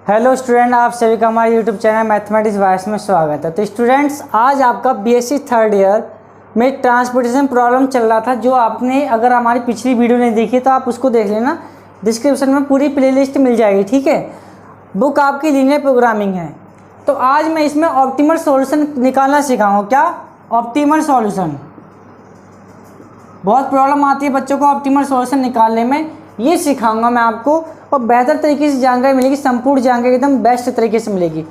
Hello student, आप सभी का हमारे यूट्यूब चैनल मैथमेटिक्स वाइस में स्वागत है। तो स्टूडेंट्स, आज आपका बीएससी थर्ड ईयर में ट्रांसपोर्टेशन प्रॉब्लम चल रहा था। जो आपने अगर हमारी पिछली वीडियो नहीं देखी तो आप उसको देख लेना, डिस्क्रिप्शन में पूरी प्लेलिस्ट मिल जाएगी। ठीक है, बुक आपकी लीनियर प्रोग्रामिंग है। तो आज मैं इसमें ऑप्टिमल सॉल्यूशन निकालना सिखाऊंगा। क्या ऑप्टिमल सॉल्यूशन? बहुत प्रॉब्लम आती है बच्चों को ऑप्टिमल सॉल्यूशन निकालने में, ये सिखाऊंगा मैं आपको। और बेहतर तरीके से जानकारी मिलेगी, संपूर्ण जानकारी एकदम बेस्ट तरीके से मिलेगी।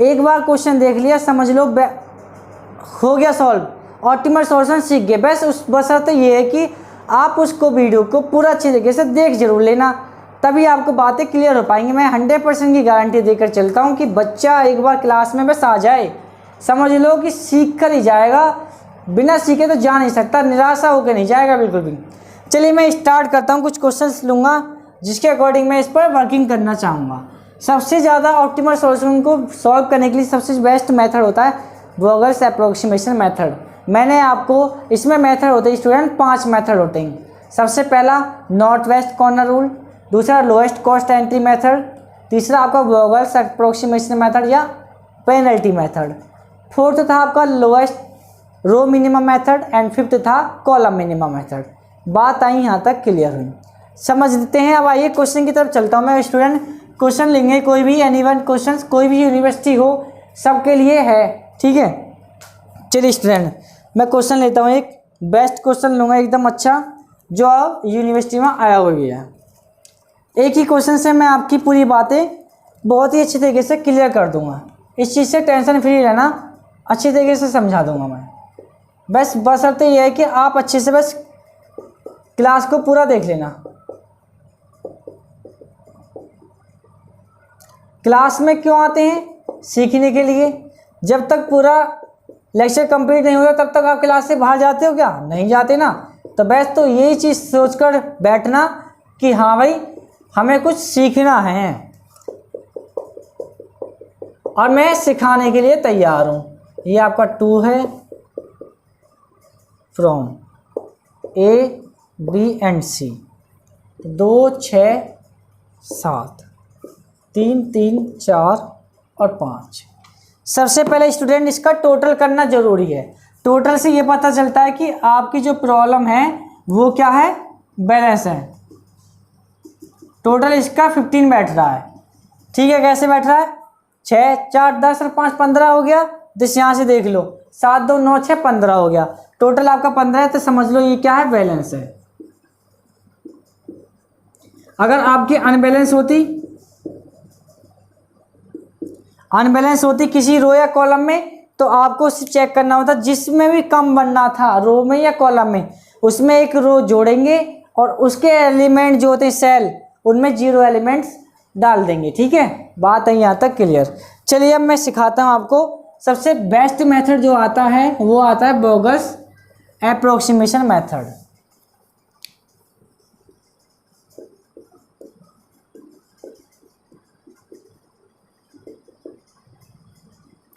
एक बार क्वेश्चन देख लिया, समझ लो हो गया सॉल्व, ऑप्टिमल सॉल्यूशन सीख गए। बस उस बशर्ते ये है कि आप उसको वीडियो को पूरा अच्छे तरीके से देख जरूर लेना, तभी आपको बातें क्लियर हो पाएंगी। मैं 100% की गारंटी देकर चलता हूँ कि बच्चा एक बार क्लास में बस आ जाए, समझ लो कि सीख कर ही जाएगा। बिना सीखे तो जा नहीं सकता, निराशा होकर नहीं जाएगा बिल्कुल भी। चलिए मैं स्टार्ट करता हूँ। कुछ क्वेश्चंस लूँगा जिसके अकॉर्डिंग मैं इस पर वर्किंग करना चाहूँगा। सबसे ज़्यादा ऑप्टिमल सॉल्यूशन को सॉल्व करने के लिए सबसे बेस्ट मेथड होता है वोगल्स अप्रोक्सीमेशन मेथड। मैंने आपको इसमें मेथड होते हैं स्टूडेंट, 5 मेथड होते हैं। सबसे पहला नॉर्थ वेस्ट कॉर्नर रूल, दूसरा लोएस्ट कॉस्ट एंट्री मेथड, तीसरा आपका वोगल्स अप्रोक्सीमेशन मेथड या पेनल्टी मेथड, फोर्थ था आपका lowest row minimum method and fifth था कॉलम मिनिमम मेथड। बात आई यहाँ तक क्लियर हुई, समझ लेते हैं। अब आइए क्वेश्चन की तरफ चलता हूँ मैं। स्टूडेंट क्वेश्चन लेंगे, कोई भी एनीवन क्वेश्चन, कोई भी यूनिवर्सिटी हो, सबके लिए है। ठीक है, चलिए स्टूडेंट मैं क्वेश्चन लेता हूँ। एक बेस्ट क्वेश्चन लूँगा एकदम अच्छा, जो यूनिवर्सिटी में आया हुआ है। एक ही क्वेश्चन से मैं आपकी पूरी बातें बहुत ही अच्छी तरीके से क्लियर कर दूँगा। इस चीज़ से टेंशन फ्री रहना, अच्छी तरीके से समझा दूँगा मैं। बस बशर्ते ये है कि आप अच्छे से बस क्लास को पूरा देख लेना। क्लास में क्यों आते हैं? सीखने के लिए। जब तक पूरा लेक्चर कंप्लीट नहीं होता तब तक आप क्लास से बाहर जाते हो क्या? नहीं जाते ना। तो बस तो यही चीज़ सोचकर बैठना कि हाँ भाई हमें कुछ सीखना है और मैं सिखाने के लिए तैयार हूँ। ये आपका 2 है, from A B and C, 2 6 7 3 3 4 और 5। सबसे पहले स्टूडेंट इसका टोटल करना जरूरी है। टोटल से ये पता चलता है कि आपकी जो प्रॉब्लम है वो क्या है, बैलेंस है। टोटल इसका 15 बैठ रहा है। ठीक है, कैसे बैठ रहा है? 6 4 10 और 5 15 हो गया। जिस यहाँ से देख लो, 7 2 9 6 15 हो गया। टोटल आपका 15 है, तो समझ लो ये क्या है, बैलेंस है। अगर आपकी अनबैलेंस होती किसी रो या कॉलम में, तो आपको चेक करना होता जिसमें भी कम बनना था, रो में या कॉलम में, उसमें एक रो जोड़ेंगे और उसके एलिमेंट जो होते हैं सेल, उनमें 0 एलिमेंट्स डाल देंगे। ठीक है, बात है यहाँ तक क्लियर। चलिए अब मैं सिखाता हूँ आपको। सबसे बेस्ट मेथड जो आता है वो आता है वोगल्स अप्रोक्सीमेशन मेथड।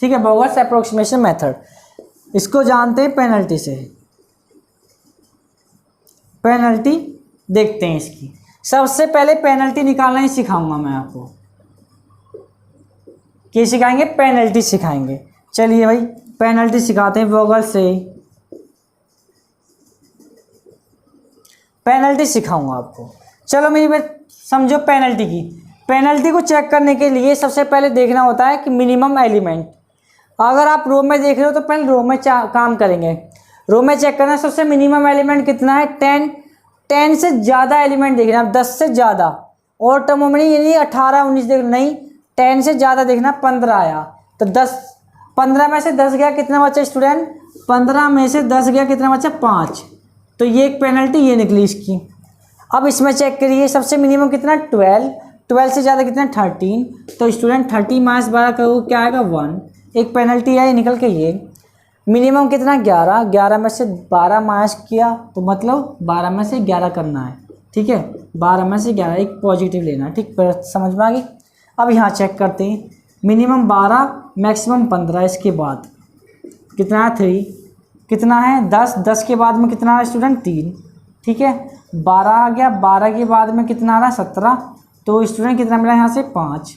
ठीक है, वोगल्स अप्रोक्सीमेशन मेथड, इसको जानते हैं पेनल्टी से। पेनल्टी देखते हैं इसकी। सबसे पहले पेनल्टी निकालना ही सिखाऊंगा मैं आपको। क्या सिखाएंगे? पेनल्टी सिखाएंगे। चलिए भाई पेनल्टी सिखाते हैं। वोगल्स से पेनल्टी सिखाऊंगा आपको। चलो मेरी बात समझो। पेनल्टी को चेक करने के लिए सबसे पहले देखना होता है कि मिनिमम एलिमेंट। अगर आप रो में देख रहे हो तो पहले रो में काम करेंगे। रो में चेक करना सबसे मिनिमम एलिमेंट कितना है, 10 से ज़्यादा एलिमेंट देखना, 10 से ज़्यादा। और टर्मों में नहीं, 18 19 देखना नहीं, 10 से ज़्यादा देखना। 15 आया तो 15 में से 10 गया, कितना बचा स्टूडेंट? 15 में से 10 गया, कितना बचा? 5। तो ये एक पेनल्टी ये निकली इसकी। अब इसमें चेक करिए सबसे मिनिमम कितना, 12 से ज़्यादा कितना, 13। तो स्टूडेंट 30 माइनस 12 करो क्या आएगा, 1। एक पेनल्टी आई निकल के। ये मिनिमम कितना, 11 में से 12 माइनस किया तो मतलब 12 में से 11 करना है। ठीक है, 12 में से 11 एक पॉजिटिव लेना। ठीक, समझ में आ गई। अब यहाँ चेक करते हैं, मिनिमम 12 मैक्सिमम 15। इसके बाद कितना है, 3। कितना है, 10 के बाद में कितना है स्टूडेंट, 3। ठीक है, 12 आ गया। 12 के बाद में कितना आ रहा है, 17। तो स्टूडेंट कितना मिला यहाँ से, 5।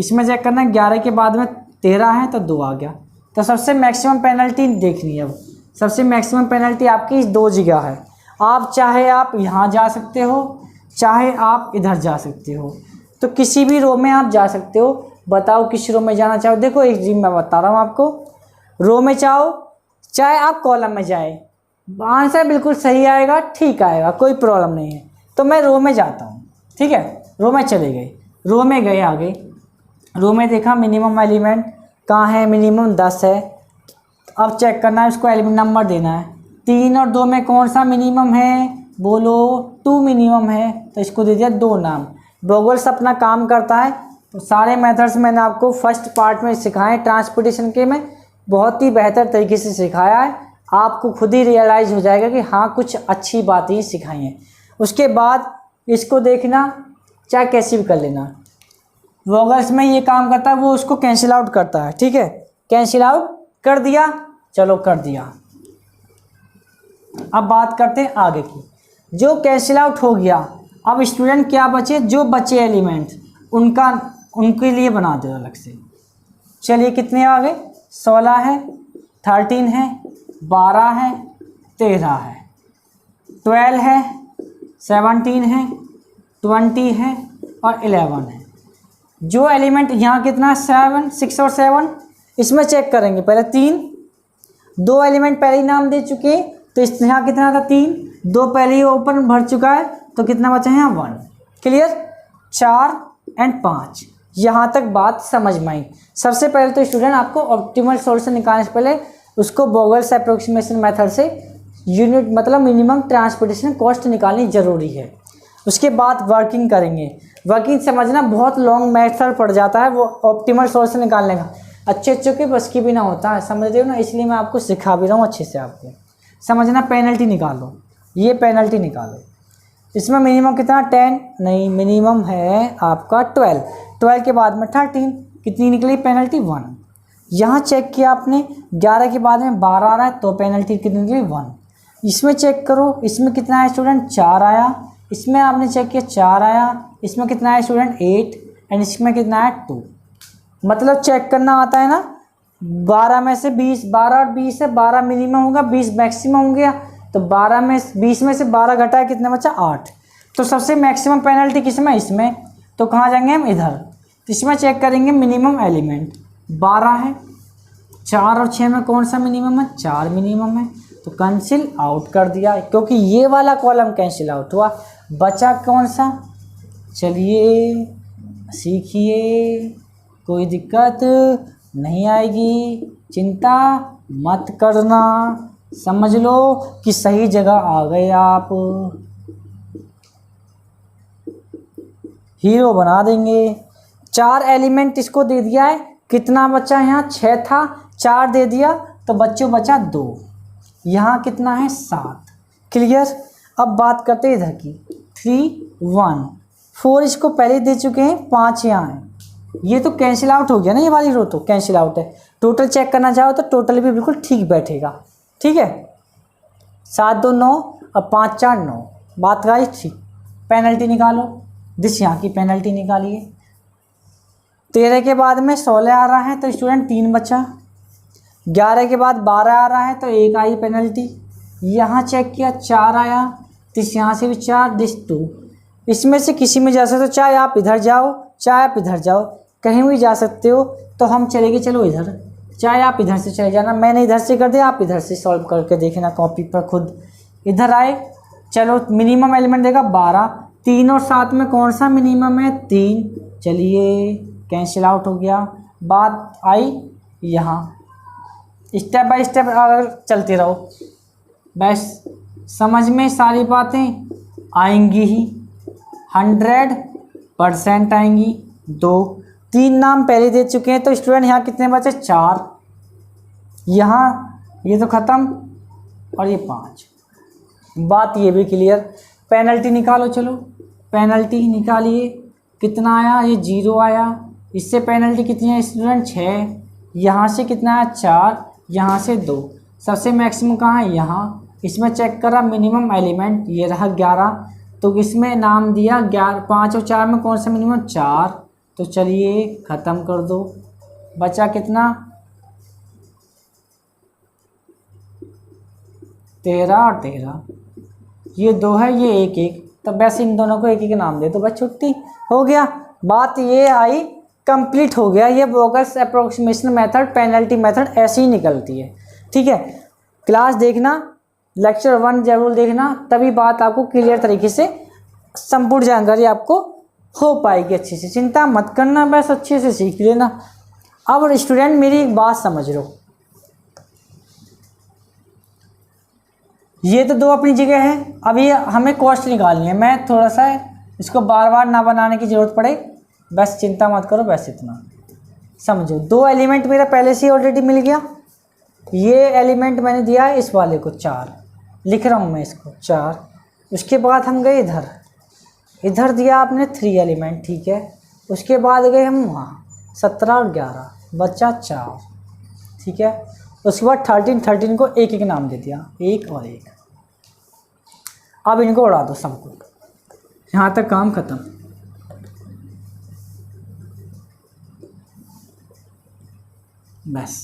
इसमें चेक करना है 11 के बाद में 13 है तो 2 आ गया। तो सबसे मैक्सिमम पेनल्टी देखनी है। अब सबसे मैक्सिमम पेनल्टी आपकी 2 जगह है। आप चाहे आप यहाँ जा सकते हो, चाहे आप इधर जा सकते हो। तो किसी भी रो में आप जा सकते हो। बताओ किस रो में जाना चाहो। देखो एक चीज़ मैं बता रहा हूँ आपको, रो में चाहो चाहे आप कॉलम में जाए, आंसर बिल्कुल सही आएगा, ठीक आएगा, कोई प्रॉब्लम नहीं है। तो मैं रो में जाता हूँ, ठीक है। रो में चले गए, रो में गए आगे, रो में देखा मिनिमम एलिमेंट कहाँ है, मिनिमम 10 है। अब चेक करना है, उसको एलिमेंट नंबर देना है। 3 और 2 में कौन सा मिनिमम है, बोलो 2 मिनिमम है, तो इसको दे दिया 2 नाम। बॉगल्स अपना काम करता है। तो सारे मेथड्स मैंने आपको फर्स्ट पार्ट में सिखाए, ट्रांसपोर्टेशन के में बहुत ही बेहतर तरीके से सिखाया है। आपको खुद ही रियलाइज़ हो जाएगा कि हाँ कुछ अच्छी बातें ही सिखाई हैं। उसके बाद इसको देखना, चाहे कैसे भी कर लेना। वॉगल्स में ये काम करता है, वो उसको कैंसिल आउट करता है, ठीक है। कैंसिल आउट कर दिया, चलो कर दिया। अब बात करते हैं आगे की। जो कैंसिल आउट हो गया, अब स्टूडेंट क्या बचे, जो बचे एलिमेंट्स उनके लिए बना दो अलग से। चलिए कितने आ गए, 16 है, 13 है, 12 है, 13 है, 12 है, 17 है, 20 है और 11 है। जो एलिमेंट यहाँ कितना 7, 6 और 7, इसमें चेक करेंगे। पहले 3, 2 एलिमेंट पहले ही नाम दे चुके हैं, तो इस यहाँ कितना था 3, 2 पहले ही ओपन भर चुका है, तो कितना बचा है यहाँ 1। क्लियर, 4 और 5। यहाँ तक बात समझ में आई। सबसे पहले तो स्टूडेंट आपको ऑप्टिमल सॉल्यूशन निकालने से पहले उसको बॉगल्स अप्रोक्सीमेशन मेथड से यूनिट मतलब मिनिमम ट्रांसपोर्टेशन कॉस्ट निकालनी ज़रूरी है। उसके बाद वर्किंग करेंगे। वर्किंग समझना बहुत लॉन्ग मेथड पड़ जाता है वो ऑप्टिमल सॉल्यूशन निकालने का, अच्छे के बस की भी ना होता है, समझ रहे हो ना। इसलिए मैं आपको सिखा भी रहा हूँ अच्छे से, आपको समझना। पेनल्टी निकालो, ये पेनल्टी निकालो। इसमें मिनिमम कितना 10 नहीं, मिनिमम है आपका 12। 12 के बाद में 13, कितनी निकली पेनल्टी 1। यहाँ चेक किया आपने 11 के बाद में 12 आ रहा है, तो पेनल्टी कितनी निकली 1। इसमें चेक करो, इसमें कितना है स्टूडेंट 4 आया, इसमें आपने चेक किया 4 आया, इसमें कितना है स्टूडेंट 8 एंड इसमें कितना है 2। मतलब चेक करना आता है ना, 12 में से 20, 12 और 20 है, 12 मिनिमम होगा, 20 मैक्सिमम हो गया। तो 12 में 20 में से 12 घटाया, कितना बचा 8। तो सबसे मैक्सिमम पेनल्टी किसमें, इसमें। तो कहाँ जाएंगे हम, इधर। तो इसमें चेक करेंगे मिनिमम एलिमेंट 12 है, 4 और 6 में कौन सा मिनिमम है, 4 मिनिमम है। तो कैंसिल आउट कर दिया, क्योंकि ये वाला कॉलम कैंसिल आउट हुआ। बचा कौन सा, चलिए सीखिए, कोई दिक्कत नहीं आएगी, चिंता मत करना, समझ लो कि सही जगह आ गए आप, हीरो बना देंगे। 4 एलिमेंट इसको दे दिया है, कितना बचा है यहाँ 6 था, 4 दे दिया तो बच्चों बचा 2। यहाँ कितना है 7। क्लियर। अब बात करते हैं इधर की, 3, 1, 4 इसको पहले दे चुके हैं, 5 यहाँ है। ये तो कैंसिल आउट हो गया ना, ये वाली रो तो कैंसिल आउट है। टोटल चेक करना चाहो तो टोटल भी बिल्कुल ठीक बैठेगा, ठीक है। 7 2 9 और 5 4 9, बात गाई ठीक। पेनल्टी निकालो, दिस यहाँ की पेनल्टी निकालिए। 13 के बाद में 16 आ रहा है तो स्टूडेंट 3 बचा। 11 के बाद 12 आ रहा है तो 1 आई पेनल्टी। यहाँ चेक किया 4 आया, दिस यहाँ से भी 4, दिस 2। इसमें से किसी में जा सकते हो, चाहे आप इधर जाओ चाहे आप इधर जाओ, कहीं भी जा सकते हो। तो हम चलेंगे, चलो इधर, चाहे आप इधर से चले जाना, मैंने इधर से कर दिया, आप इधर से सॉल्व करके देखना कॉपी पर खुद। इधर आए, चलो मिनिमम एलिमेंट देगा 12, 3 और 7 में कौन सा मिनिमम है 3। चलिए कैंसिल आउट हो गया। बात आई यहाँ, स्टेप बाय स्टेप अगर चलते रहो, बस समझ में सारी बातें आएंगी ही, 100% आएंगी। 2 3 नाम पहले दे चुके हैं, तो स्टूडेंट यहाँ कितने बचे 4, यहाँ ये तो ख़त्म और ये 5। बात ये भी क्लियर। पेनल्टी निकालो, चलो पेनल्टी निकालिए। कितना आया, ये 0 आया। इससे पेनल्टी कितनी है स्टूडेंट 6, यहाँ से कितना है 4, यहाँ से 2। सबसे मैक्सिमम कहाँ है, यहाँ। इसमें चेक करा मिनिमम एलिमेंट, ये रहा 11, तो इसमें नाम दिया 11, 5 और 4 में कौन सा मिनिमम 4, तो चलिए ख़त्म कर दो। बचा कितना, 13 और 13, ये 2 है, ये 1 1, तब वैसे इन दोनों को एक एक नाम दे तो बस छुट्टी हो गया। बात ये आई, कंप्लीट हो गया। ये वोगल्स अप्रोक्सीमेशन मेथड, पेनल्टी मेथड ऐसे ही निकलती है। ठीक है, क्लास देखना, लेक्चर 1 जरूर देखना, तभी बात आपको क्लियर तरीके से संपूर्ण जानकारी आपको हो पाएगी अच्छे से। चिंता मत करना, बस अच्छे से सीख लेना। अब स्टूडेंट मेरी एक बात समझ लो, ये तो 2 अपनी जगह है। अभी हमें कॉस्ट निकालनी है। मैं थोड़ा सा इसको बार बार ना बनाने की ज़रूरत पड़े, बस चिंता मत करो, बस इतना समझो। 2 एलिमेंट मेरा पहले से ही ऑलरेडी मिल गया। ये एलिमेंट मैंने दिया है इस वाले को 4, लिख रहा हूँ मैं इसको 4। उसके बाद हम गए इधर दिया आपने 3 एलिमेंट, ठीक है। उसके बाद गए हम वहाँ 17 और 11, बचा 4, ठीक है। उसके बाद 13 को एक एक नाम दे दिया, 1 और 1। अब इनको उड़ा दो सबको, यहाँ तक काम खत्म। बस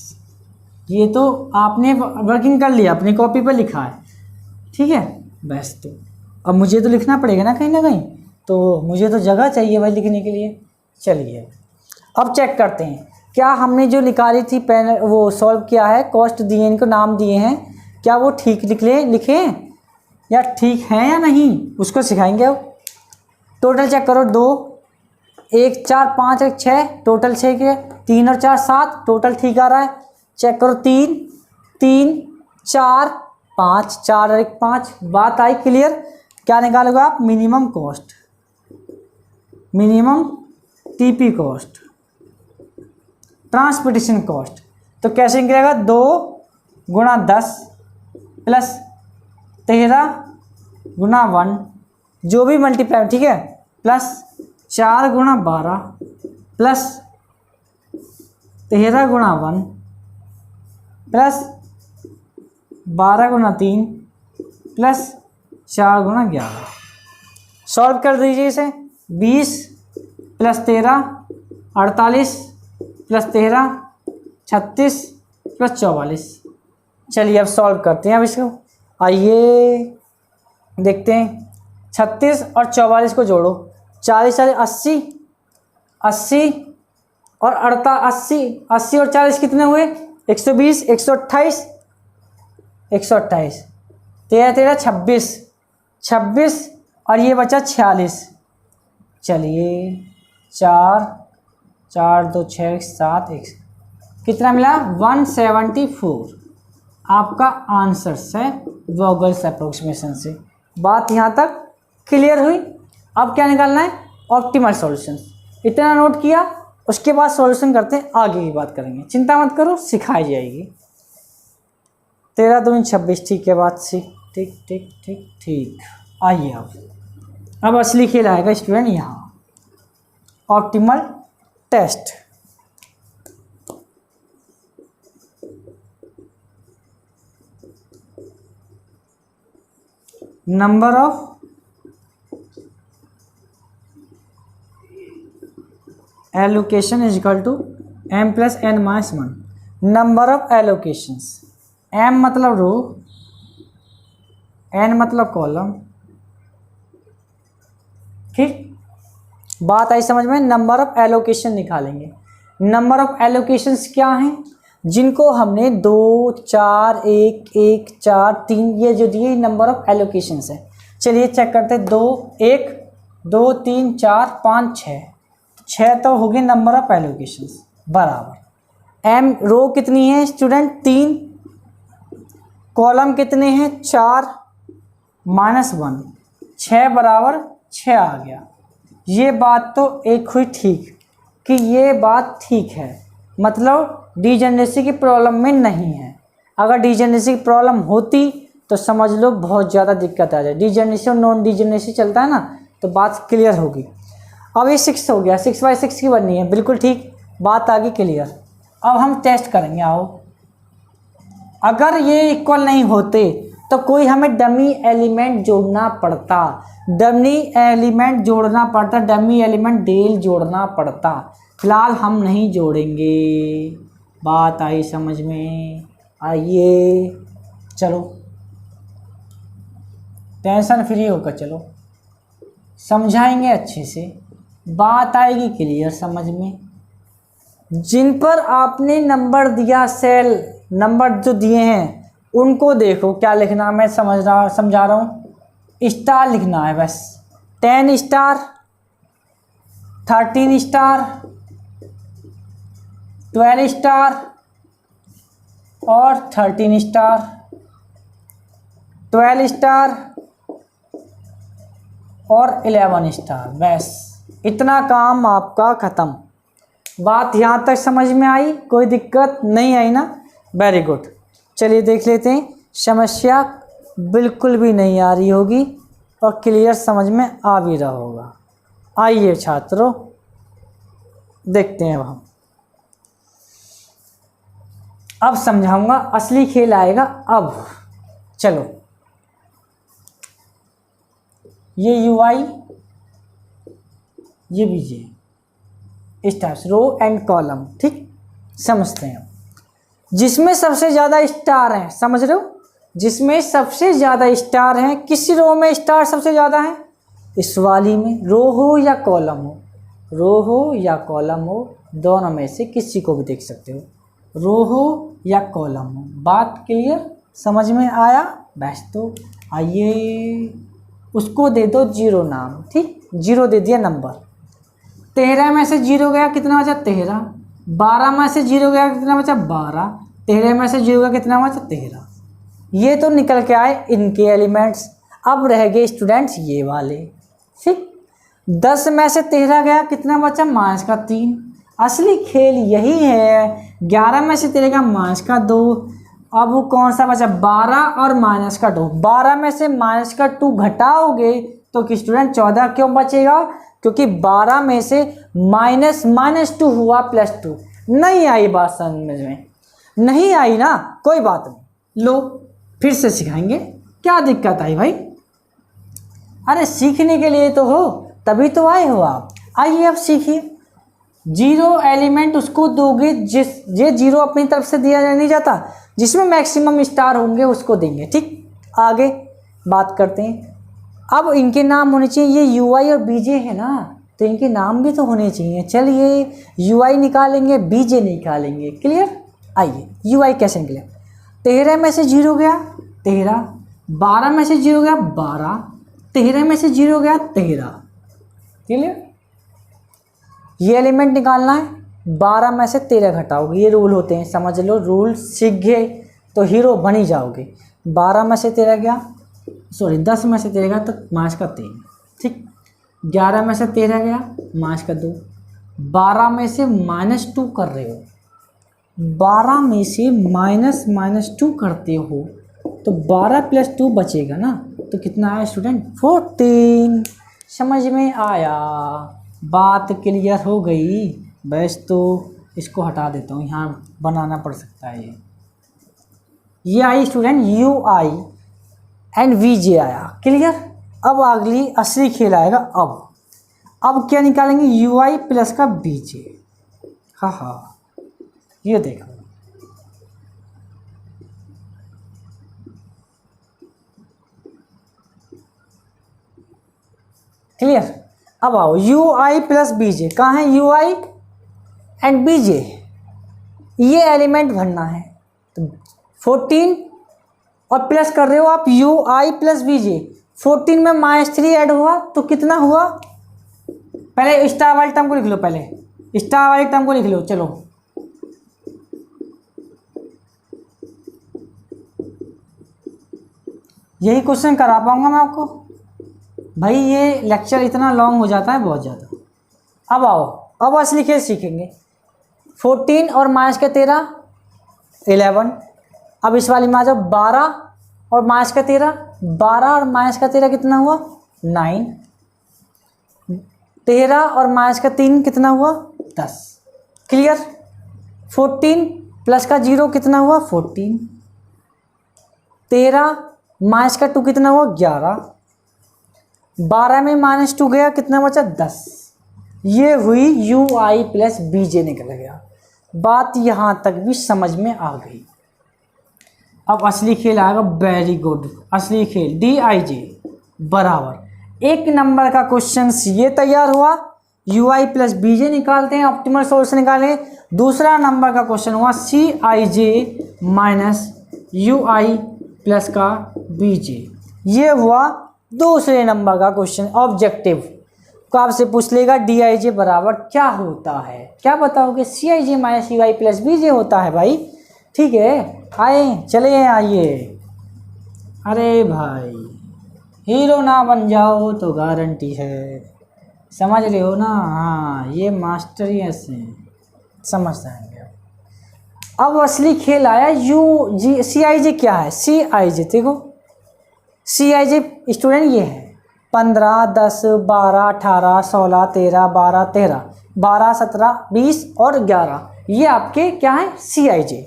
ये तो आपने वर्किंग कर लिया, अपनी कॉपी पर लिखा है, ठीक है। बस तो अब मुझे तो लिखना पड़ेगा ना कहीं, तो मुझे तो जगह चाहिए भाई लिखने के लिए। चलिए अब चेक करते हैं, क्या हमने जो निकाली थी पेन वो सॉल्व किया है, कॉस्ट दिए, इनको नाम दिए हैं, क्या वो ठीक लिखे या ठीक हैं या नहीं, उसको सिखाएंगे। अब टोटल चेक करो, 2 1 4 5 1 6, टोटल 6 के, 3 और 4 7, टोटल ठीक आ रहा है। चेक करो 3 3 4 5, 4 और 1 5, बात आई क्लियर। क्या निकालोगे आप, minimum cost, minimum TP cost, transportation cost. तो कैसे निकलेगा, 2 गुणा 10 प्लस 13 गुणा 1, जो भी मल्टीप्लाई, ठीक है, प्लस 4 गुणा 12 प्लस 13 गुणा 1 प्लस 12 गुणा 3 प्लस 4 गुणा 11। सॉल्व कर दीजिए इसे, 20 प्लस 13 48 प्लस 13 36 प्लस 44। चलिए अब सॉल्व करते हैं। अब इसको आइए देखते हैं, 36 और 44 को जोड़ो, 40 80 80 और 80 और 40 कितने हुए, 120 128 128, 13 13 26 26 और ये बचा 46। चलिए 4 4 2 6 7 1, कितना मिला, 174 आपका आंसर है वोगल्स अप्रोक्सीमेशन से। बात यहाँ तक क्लियर हुई। अब क्या निकालना है, ऑप्टिमल सॉल्यूशन। इतना नोट किया, उसके बाद सॉल्यूशन करते हैं, आगे की बात करेंगे, चिंता मत करो, सिखाई जाएगी। 13 दूनी 26, ठीक है, बात सी, ठीक ठीक ठीक ठीक। आइए अब असली खेल आएगा स्टूडेंट, यहाँ optimal test. Number of allocation is equal to m plus n minus 1। Number of allocations, m मतलब रो, n मतलब कॉलम, ठीक। बात आई समझ में। नंबर ऑफ एलोकेशन निकालेंगे। नंबर ऑफ एलोकेशंस क्या हैं, जिनको हमने 2 4 1 1 4 3 ये जो दिए नंबर ऑफ एलोकेशंस है। चलिए चेक करते हैं, 2 1 2 3 4 5 6 तो होगी नंबर ऑफ एलोकेशंस बराबर। एम रो कितनी है स्टूडेंट, 3, कॉलम कितने हैं 4 माइनस 1, 6 बराबर 6 आ गया। ये बात तो एक हुई ठीक, कि ये बात ठीक है, मतलब डीजेनरेसी की प्रॉब्लम में नहीं है। अगर डीजेनरेसी की प्रॉब्लम होती तो समझ लो बहुत ज़्यादा दिक्कत आ जाए। डीजेनरेसी और नॉन डीजेनरेसी चलता है ना, तो बात क्लियर होगी। अब ये 6 हो गया, 6/6 की बननी है, बिल्कुल ठीक, बात आ गई क्लियर। अब हम टेस्ट करेंगे, आओ। अगर ये इक्वल नहीं होते तो कोई हमें डमी एलिमेंट जोड़ना पड़ता, डमी एलिमेंट जोड़ना पड़ता, डमी एलिमेंट डेल जोड़ना पड़ता। फिलहाल हम नहीं जोड़ेंगे। बात आई समझ में? आइए चलो टेंशन फ्री होकर चलो, समझाएंगे अच्छे से, बात आएगी क्लियर समझ में। जिन पर आपने नंबर दिया, सेल नंबर जो दिए हैं उनको देखो क्या लिखना, मैं समझा रहा हूँ। स्टार लिखना है बस, 10 स्टार, 13 स्टार, 12 स्टार और 13 स्टार, 12 स्टार और 11 स्टार। बस इतना काम आपका ख़त्म। बात यहाँ तक समझ में आई? कोई दिक्कत नहीं आई ना? Very good. चलिए देख लेते हैं। समस्या बिल्कुल भी नहीं आ रही होगी और क्लियर समझ में आ भी रहा होगा। आइए छात्रों देखते हैं अब समझाऊंगा, असली खेल आएगा अब। चलो ये UI, ये बीजे, इस टाइप से रो एंड कॉलम, ठीक समझते हैं। जिसमें सबसे ज़्यादा स्टार हैं, समझ रहे हो? जिसमें सबसे ज़्यादा स्टार हैं, किस रो में स्टार सबसे ज़्यादा है? इस वाली में। रो हो या कॉलम हो, रो हो या कॉलम हो, दोनों में से किसी को भी देख सकते हो, रो हो या कॉलम हो। बात क्लियर समझ में आया? बस तो आइए उसको दे दो 0 नाम, ठीक। 0 दे दिया नंबर। 13 में से 0 गया, कितना बचा? 13। 12 में से 0 गया, कितना बचा? 12। 13 में से 0 गया, कितना बचा? 13। ये तो निकल के आए इनके एलिमेंट्स। अब रह गए स्टूडेंट्स ये वाले, ठीक। 10 में से 13 गया, कितना बचा? -3। असली खेल यही है। 11 में से 13 का -2। अब वो कौन सा बचा? 12 और -2। 12 में से -2 घटाओगे तो कि स्टूडेंट 14 क्यों बचेगा? क्योंकि 12 में से -2 हुआ +2। नहीं आई बात समझ में? नहीं आई ना? कोई बात नहीं, लो फिर से सिखाएंगे। क्या दिक्कत आई भाई? अरे सीखने के लिए तो हो, तभी तो आए हो आप। आइए अब सीखिए। 0 एलिमेंट उसको दोगे ये 0 अपनी तरफ से दिया नहीं जाता, जिसमें मैक्सिमम स्टार होंगे उसको देंगे, ठीक। आगे बात करते हैं। अब इनके नाम होने चाहिए, ये UI और BJ है ना, तो इनके नाम भी तो होने चाहिए। चलिए UI निकालेंगे, BJ निकालेंगे। क्लियर? आइए UI कैसे निकले? 13 में से 0 गया 13, 12 में से 0 गया 12, 13 में से 0 गया 13। क्लियर? ये एलिमेंट निकालना है। 12 में से 13 घटाओगे, ये रूल होते हैं, समझ लो। रूल सीख गए तो हीरो बन ही जाओगे। 12 में से 13 गया, सॉरी 10 में से 13 गया तो -3, ठीक। 11 में से 13 गया -2। 12 में से -2 कर रहे हो, 12 में से -2 करते हो तो 12 + 2 बचेगा ना, तो कितना आया स्टूडेंट? 14। समझ में आया? बात क्लियर हो गई? बस तो इसको हटा देता हूँ, यहाँ बनाना पड़ सकता है। ये I student UI and VJ आया। क्लियर? अब अगली असली खेल आएगा। अब क्या निकालेंगे? UI प्लस का BJ। हाँ ये देखो, क्लियर? अब आओ UI प्लस BJ। कहाँ है UI एंड BJ? ये एलिमेंट भरना है, तो 14 और प्लस कर रहे हो आप UI प्लस BJ। 14 में -3 ऐड हुआ तो कितना हुआ? पहले स्टार वाली टर्म को लिख लो, पहले स्टार वाली टर्म को लिख लो। चलो यही क्वेश्चन करा पाऊंगा मैं आपको भाई, ये लेक्चर इतना लॉन्ग हो जाता है बहुत ज़्यादा। अब आओ, अब असली खेल सीखेंगे। 14 और -13 11। अब इस वाली में आ जाओ, 12 और -13, 12 और -13 कितना हुआ? 9। 13 और -3 कितना हुआ? 10। क्लियर? 14 प्लस का 0 कितना हुआ? 14। 13 माइनस का 2 कितना हुआ 11, 12 में -2 गया कितना बचा 10। ये हुई U I plus B J निकल गया। बात यहाँ तक भी समझ में आ गई। अब असली खेल आएगा, वेरी गुड। असली खेल डी आई जे बराबर 1 नंबर का क्वेश्चन ये तैयार हुआ, U I plus B J निकालते हैं, ऑप्टिमल सोल्यूशन निकालें। दूसरा नंबर का क्वेश्चन हुआ सी I J minus U I plus का बी जे। ये हुआ दूसरे नंबर का क्वेश्चन ऑब्जेक्टिव। तो आपसे पूछ लेगा डी आई जे बराबर क्या होता है, क्या बताओगे? C I J minus U I plus B J होता है भाई। ठीक है, आए चले आइए। अरे भाई हीरो ना बन जाओ तो गारंटी है, समझ रहे हो ना? हाँ, ये मास्टर ही ऐसे समझ जाएंगे। अब असली खेल आया, यू जी सी आई जे क्या है? सी आई जे देखो, सी आई जे स्टूडेंट ये है 15, 10, 12, 18, 16, 13, 12, 13, 12, 17, 20 और 11, ये आपके क्या है? सी आई जे।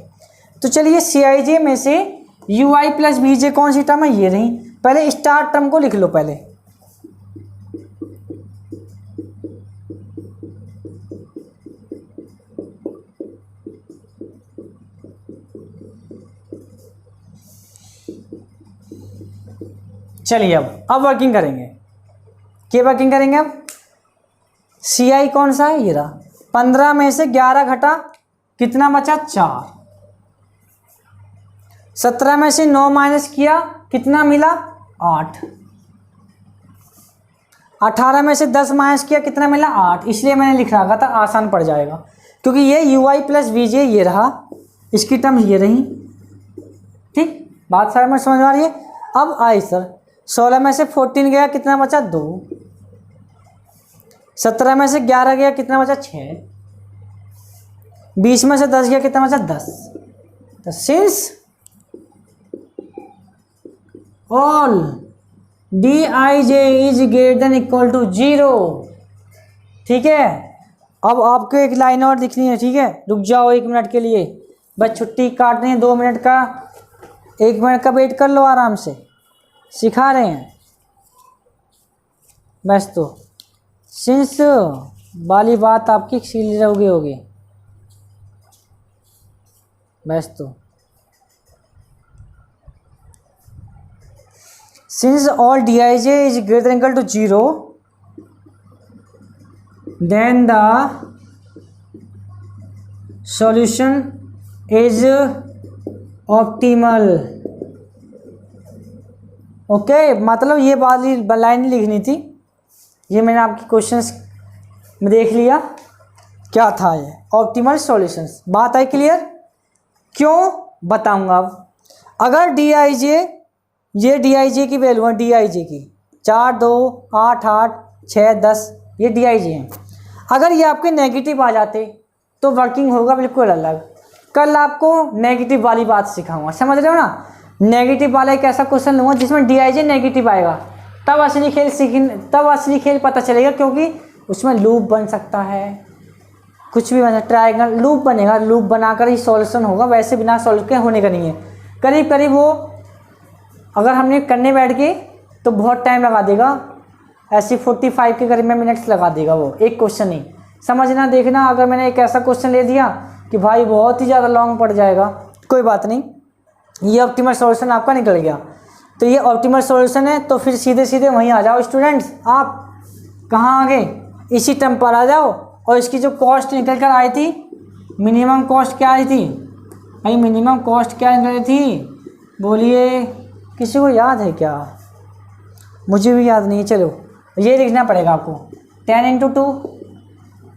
तो चलिए सी आई जे में से U I plus B J कौन सी टर्म है? ये रही। पहले स्टार टर्म को लिख लो पहले। चलिए अब वर्किंग करेंगे। क्या वर्किंग करेंगे अब? सी आई कौन सा है? ये रहा। 15 में से 11 घटा कितना बचा? 4। 17 में से 9 माइनस किया कितना मिला? 8। 18 में से 10 माइनस किया कितना मिला? 8। इसलिए मैंने लिख रखा था, आसान पड़ जाएगा, क्योंकि ये U I plus B J ये रहा, इसकी टर्म ये रही। ठीक, बात सारे में समझ आ रही है? अब आई सर 16 में से 14 गया कितना बचा? 2। 17 में से 11 गया कितना बचा? 6। 20 में से 10 गया कितना बचा? 10। तो since all D I J is greater than equal to 0। ठीक है, अब आपको एक लाइन और दिखनी है। ठीक है, रुक जाओ 1 मिनट के लिए, बस छुट्टी काटनी है 2 मिनट का, 1 मिनट का वेट कर लो, आराम से सिखा रहे हैं। बस तो सिंस वाली बात आपकी क्लियर होगी। बस तो since all D I J is greater than equal to 0 then the solution is optimal. Okay, मतलब ये वाली लाइन लिखनी थी, ये मैंने आपके क्वेश्चंस में देख लिया क्या था ये ऑप्टिमल सॉल्यूशंस। बात आई क्लियर? क्यों बताऊंगा अब। अगर डी आई जे, ये डी आई जे की वैल्यू है, डी आई जे की 4, 2, 8, 8, 6, 10, ये डी आई जे हैं। अगर ये आपके नेगेटिव आ जाते तो वर्किंग होगा बिल्कुल अलग। कल आपको नेगेटिव वाली बात सिखाऊंगा, समझ रहे हो ना? नेगेटिव वाला एक ऐसा क्वेश्चन लूँगा जिसमें डी आई जे नेगेटिव आएगा, तब असली खेल पता चलेगा, क्योंकि उसमें लूप बन सकता है, कुछ भी बन सकता, ट्रायंगल लूप बनेगा, लूप बनाकर ही सॉल्यूशन होगा, वैसे बिना सॉल्व के होने का नहीं है। करीब करीब वो अगर हमने करने बैठ के तो बहुत टाइम लगा देगा, ऐसी 45 के करीब में मिनट्स लगा देगा वो, एक क्वेश्चन ही। समझना, देखना, अगर मैंने एक ऐसा क्वेश्चन ले दिया कि भाई बहुत ही ज़्यादा लॉन्ग पड़ जाएगा, कोई बात नहीं, ये ऑप्टिमल सॉल्यूशन आपका निकल गया। तो ये ऑप्टिमल सॉल्यूशन है, तो फिर सीधे सीधे वहीं आ जाओ स्टूडेंट्स। आप कहाँ आ गए? इसी टर्म पर आ जाओ। और इसकी जो कॉस्ट निकल कर आई थी, मिनिमम कॉस्ट क्या आई थी भाई? मिनिमम कॉस्ट क्या निकली थी? बोलिए, किसी को याद है क्या? मुझे भी याद नहीं है। चलो ये लिखना पड़ेगा आपको, 10 × 2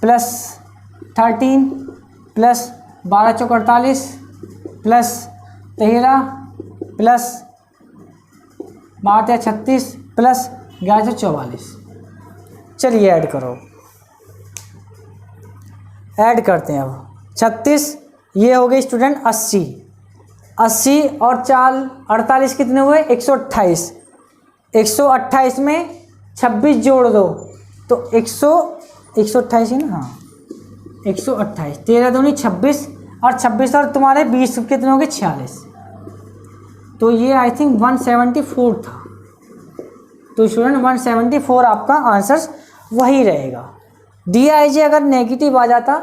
plus 13 plus 12 × 4 48 plus 13 plus 12 × 36 plus 11 × 44। चलिए ऐड करो, ऐड करते हैं अब। 36 ये हो गए स्टूडेंट 80, 80 और 4 48 कितने हुए? 128। 128 में 26 जोड़ दो तो 128 है ना? हाँ 128, 13 दूनी 26 और 26 और तुम्हारे 20 कितने हो गए? 46। तो ये आई थिंक 174 था। तो स्टूडेंट 174 आपका आंसर वही रहेगा। DIJ अगर नेगेटिव आ जाता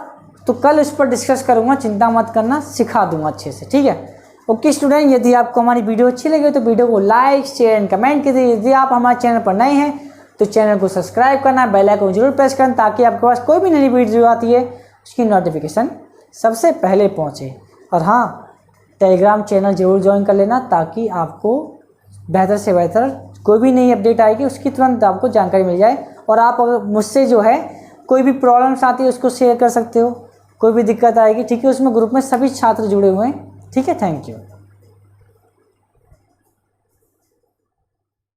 तो कल उस पर डिस्कस करूँगा, चिंता मत करना, सिखा दूंगा अच्छे से, ठीक है। ओके स्टूडेंट, यदि आपको हमारी वीडियो अच्छी लगे तो वीडियो को लाइक शेयर एंड कमेंट कीजिए। यदि आप हमारे चैनल पर नए हैं तो चैनल को सब्सक्राइब करना, बेल आइकन जरूर प्रेस करना, ताकि आपके पास कोई भी नई वीडियो आती है उसकी नोटिफिकेशन सबसे पहले पहुंचे। और हाँ, टेलीग्राम चैनल जरूर ज्वाइन कर लेना, ताकि आपको बेहतर से बेहतर कोई भी नई अपडेट आएगी उसकी तुरंत आपको जानकारी मिल जाए। और आप अगर मुझसे जो है कोई भी प्रॉब्लम्स आती है उसको शेयर कर सकते हो, कोई भी दिक्कत आएगी, ठीक है। उसमें ग्रुप में सभी छात्र जुड़े हुए हैं, ठीक है। Thank you.